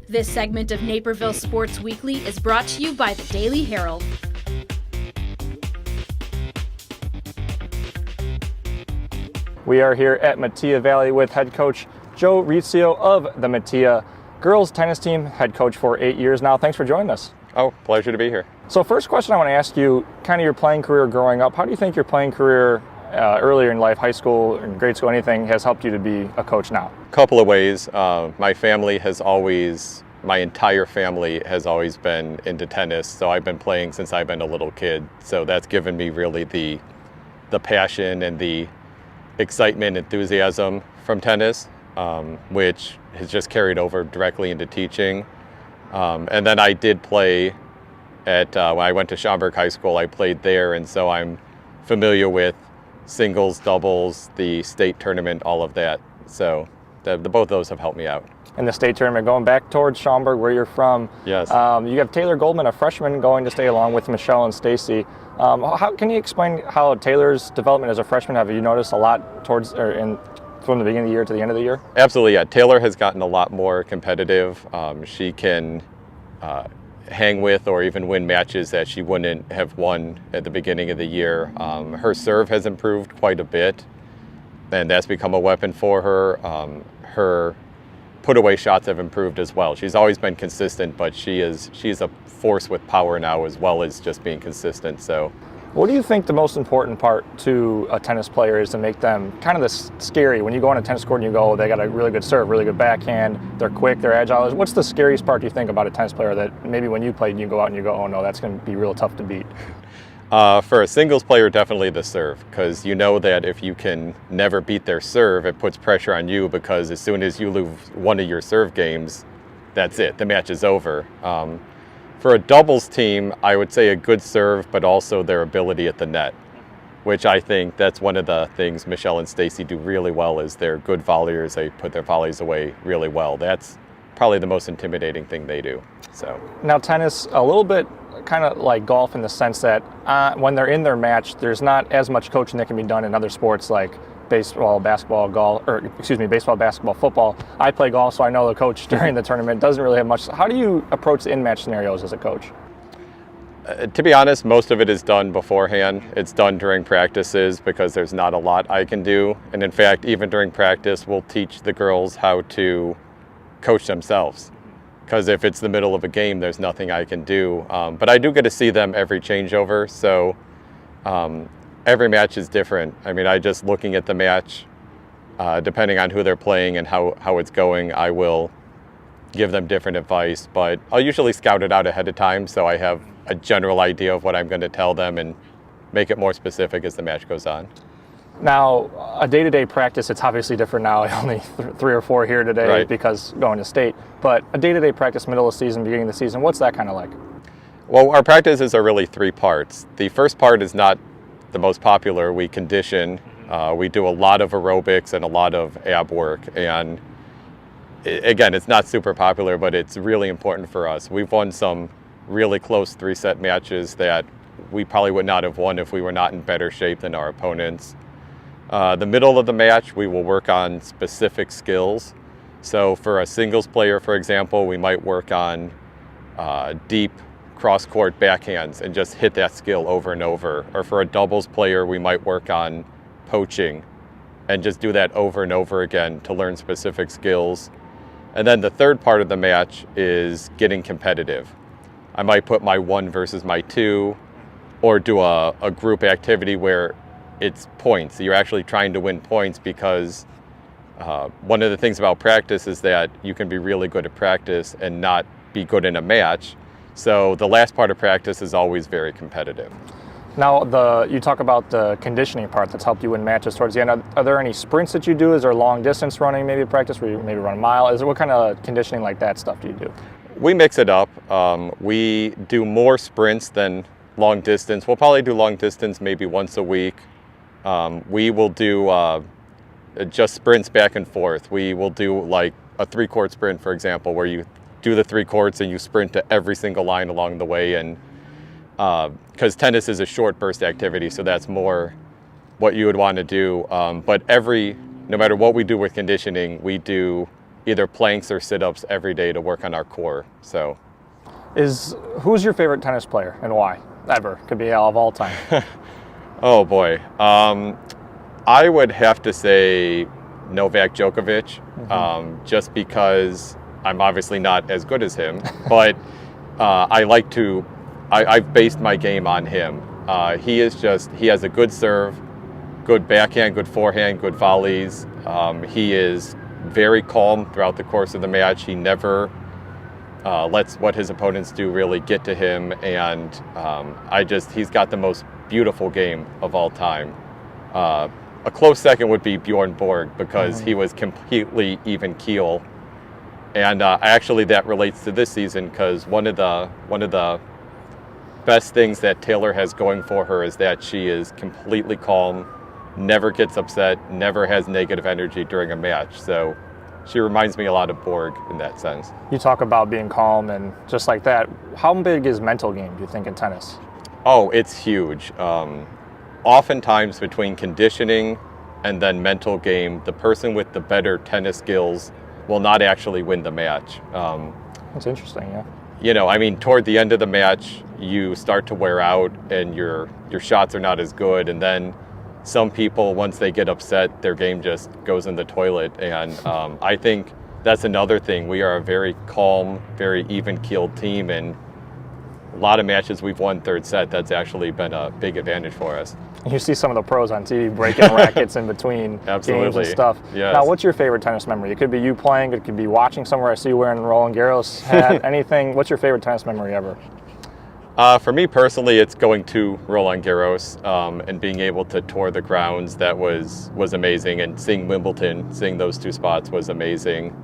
This segment of Naperville Sports Weekly is brought to you by the Daily Herald. We are here at Metea Valley with head coach Joe Rizio of the Metea girls tennis team, head coach for 8 years now. Thanks for joining us. Oh, pleasure to be here. So first question I want to ask you, kind of your playing career growing up, how do you think your playing career earlier in life, high school, and grade school, anything, has helped you to be a coach now? A couple of ways. My entire family has always been into tennis, so I've been playing since I've been a little kid. So that's given me really the passion and the excitement, enthusiasm from tennis, which has just carried over directly into teaching. And then I did play when I went to Schaumburg High School, I played there, and so I'm familiar with singles, doubles, the state tournament, all of that. So both of those have helped me out. In the state tournament, going back towards Schaumburg, where you're from, yes. You have Taylor Goldman, a freshman, going to stay along with Michelle and Stacy. How can you explain how Taylor's development as a freshman? Have you noticed a lot from the beginning of the year to the end of the year? Absolutely, yeah. Taylor has gotten a lot more competitive. She can hang with or even win matches that she wouldn't have won at the beginning of the year. Her serve has improved quite a bit, and that's become a weapon for her. Her put-away shots have improved as well. She's always been consistent, but she's a force with power now as well as just being consistent. So, what do you think the most important part to a tennis player is to make them kind of this scary? When you go on a tennis court and you go, they got a really good serve, really good backhand, they're quick, they're agile. What's the scariest part, do you think, about a tennis player that maybe when you played and you go out and you go, oh no, that's going to be real tough to beat? For a singles player, definitely the serve, because you know that if you can never beat their serve, it puts pressure on you, because as soon as you lose one of your serve games, that's it, the match is over. For a doubles team, I would say a good serve, but also their ability at the net, which I think that's one of the things Michelle and Stacy do really well, is they're good volleyers. They put their volleys away really well. That's probably the most intimidating thing they do. So now tennis, a little bit kind of like golf in the sense that when they're in their match, there's not as much coaching that can be done in other sports like baseball, basketball, baseball, basketball, football. I play golf, so I know the coach during the tournament doesn't really have much. How do you approach the in-match scenarios as a coach? To be honest, most of it is done beforehand. It's done during practices because there's not a lot I can do. And in fact, even during practice, we'll teach the girls how to coach themselves. Because if it's the middle of a game, there's nothing I can do. But I do get to see them every changeover, so every match is different. I mean, looking at the match, depending on who they're playing and how it's going, I will give them different advice. But I'll usually scout it out ahead of time, so I have a general idea of what I'm going to tell them and make it more specific as the match goes on. Now, a day-to-day practice, it's obviously different now. Only 3 or 4 here today, right, because going to state. But a day-to-day practice, middle of the season, beginning of the season, what's that kind of like? Well, our practices are really 3 parts. The first part is not the most popular. We condition. We do a lot of aerobics and a lot of ab work. And again, it's not super popular, but it's really important for us. We've won some really close 3-set matches that we probably would not have won if we were not in better shape than our opponents. The middle of the match, we will work on specific skills. So for a singles player, for example, we might work on deep cross-court backhands and just hit that skill over and over. Or for a doubles player, we might work on poaching and just do that over and over again to learn specific skills. And then the third part of the match is getting competitive. I might put my 1 versus my 2, or do a group activity where it's points. You're actually trying to win points, because one of the things about practice is that you can be really good at practice and not be good in a match. So the last part of practice is always very competitive. Now, you talk about the conditioning part that's helped you win matches towards the end. Are there any sprints that you do? Is there long distance running maybe practice where you maybe run a mile? What kind of conditioning like that stuff do you do? We mix it up. We do more sprints than long distance. We'll probably do long distance maybe once a week. We will do just sprints back and forth. We will do like a 3-court sprint, for example, where you do the 3 courts and you sprint to every single line along the way. And because tennis is a short burst activity, so that's more what you would want to do. But no matter what we do with conditioning, we do either planks or sit-ups every day to work on our core. So, who's your favorite tennis player and why? Ever. Could be of all time. oh boy. I would have to say Novak Djokovic, just because I'm obviously not as good as him, but I've based my game on him. He has a good serve, good backhand, good forehand, good volleys. He is very calm throughout the course of the match. He never lets what his opponents do really get to him, and he's got the most beautiful game of all time. A close second would be Bjorn Borg, because he was completely even keel, and actually that relates to this season, because one of the best things that Taylor has going for her is that she is completely calm, never gets upset, never has negative energy during a match. So she reminds me a lot of Borg in that sense. You talk about being calm and just like that. How big is mental game, do you think, in tennis? Oh, it's huge. Oftentimes between conditioning and then mental game, the person with the better tennis skills will not actually win the match. That's interesting, yeah. Toward the end of the match, you start to wear out and your shots are not as good. And then some people, once they get upset, their game just goes in the toilet. And I think that's another thing. We are a very calm, very even-keeled team. And a lot of matches we've won third set, that's actually been a big advantage for us. You see some of the pros on TV breaking rackets in between games and stuff. Yes. Now, what's your favorite tennis memory? It could be you playing, it could be watching somewhere. I see you wearing Roland Garros hat, anything. What's your favorite tennis memory ever? For me personally, it's going to Roland Garros and being able to tour the grounds. That was amazing, and seeing Wimbledon, seeing those two spots was amazing.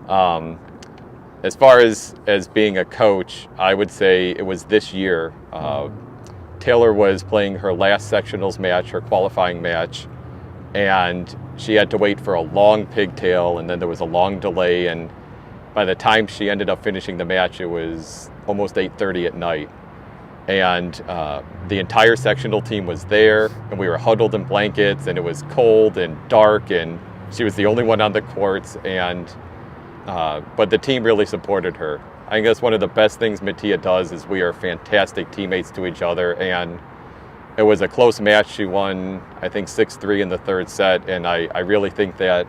As far as being a coach, I would say it was this year. Taylor was playing her last sectionals match, her qualifying match, and she had to wait for a long pigtail, and then there was a long delay, and by the time she ended up finishing the match, it was almost 8:30 at night. And the entire sectional team was there, and we were huddled in blankets, and it was cold and dark, and she was the only one on the courts, but the team really supported her. I think that's one of the best things Metea does, is we are fantastic teammates to each other, and it was a close match. She won, I think, 6-3 in the third set, and I really think that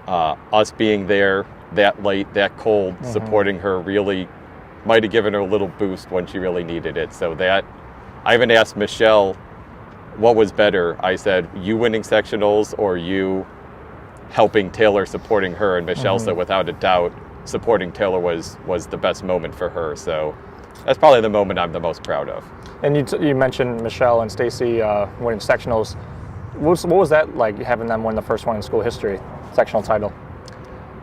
us being there that late, that cold, supporting her really might have given her a little boost when she really needed it. So that, I even asked Michelle what was better. I said, you winning sectionals or you helping Taylor, supporting her, and Michelle said without a doubt supporting Taylor was the best moment for her. So that's probably the moment I'm the most proud of. And you mentioned Michelle and Stacy winning sectionals. What was that like, having them win the first one in school history, sectional title?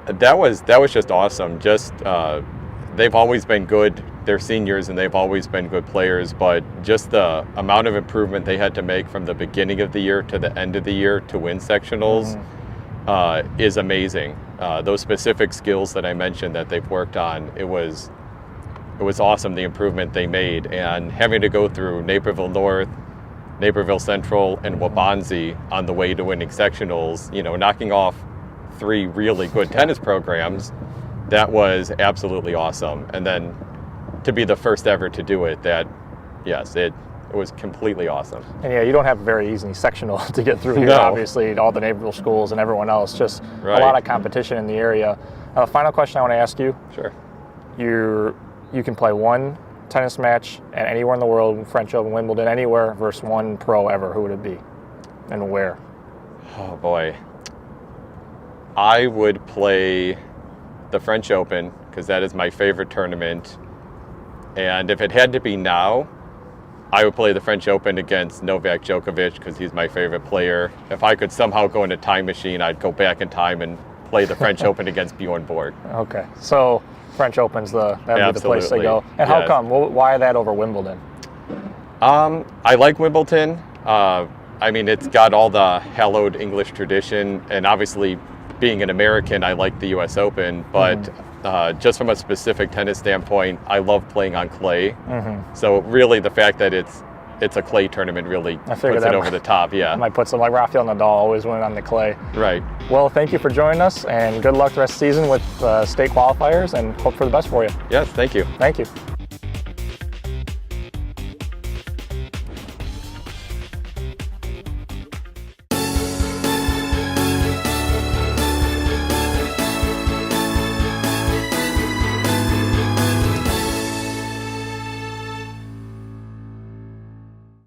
That was just awesome. Just they've always been good. They're seniors and they've always been good players, but just the amount of improvement they had to make from the beginning of the year to the end of the year to win sectionals is amazing. Those specific skills that I mentioned that they've worked on, it was awesome, the improvement they made. And having to go through Naperville North, Naperville Central, and Waubonsie on the way to winning sectionals, knocking off 3 really good tennis programs, that was absolutely awesome. And then to be the first ever to do it, it was completely awesome. And yeah, you don't have a very easy sectional to get through here, No. Obviously, all the Naperville schools and everyone else, just a lot of competition in the area. Final question I want to ask you. Sure. You can play one tennis match at anywhere in the world, French Open, Wimbledon, anywhere, versus one pro ever. Who would it be and where? Oh boy. I would play the French Open, because that is my favorite tournament. And if it had to be now, I would play the French Open against Novak Djokovic, because he's my favorite player. If I could somehow go in a time machine, I'd go back in time and play the French Open against Bjorn Borg. Okay, so French Open's that'd be the place to go. And how come? Why that over Wimbledon? I like Wimbledon. It's got all the hallowed English tradition, and obviously being an American, I like the U.S. Open, but just from a specific tennis standpoint, I love playing on clay. So really the fact that it's it's a clay tournament really I puts figured it that over the top. I Yeah, might put some, like Rafael Nadal always win on the clay. right. Well, thank you for joining us, and good luck the rest of the season with state qualifiers, and hope for the best for you. Yes, thank you. Thank you.